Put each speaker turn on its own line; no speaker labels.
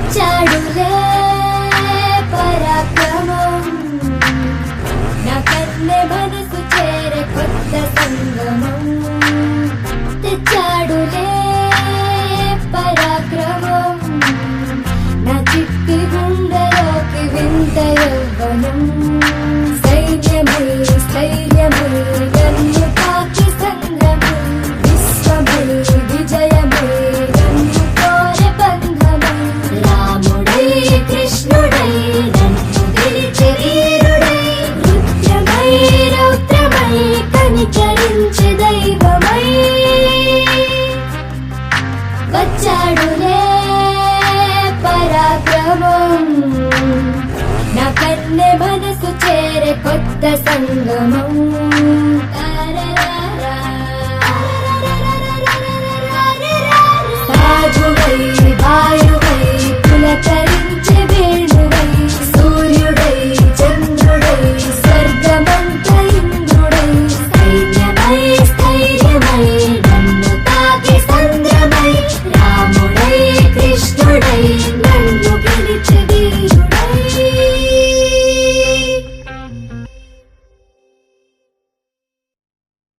వచ్చాడులే పరాక్రమం నా కన్నె మనసు చేరే కొత్త సంగమం తెచ్చాడులే పరాక్రమం నా చిట్టి గుండెలోకి వింత యవ్వనం ధైర్యమై స్థైర్యమై నన్ను తాకి సంద్రమై విశ్వమై విజయమై నన్ను కోరె బంధమై రాముడై కృష్ణుడై నన్ను గెలిచే వీరుడై రుద్రమై రౌద్రమై కనికరించే దైవమై వచ్చాడులే పరాక్రమం నా కన్నె మనసు చేరే కొత్త సంగమం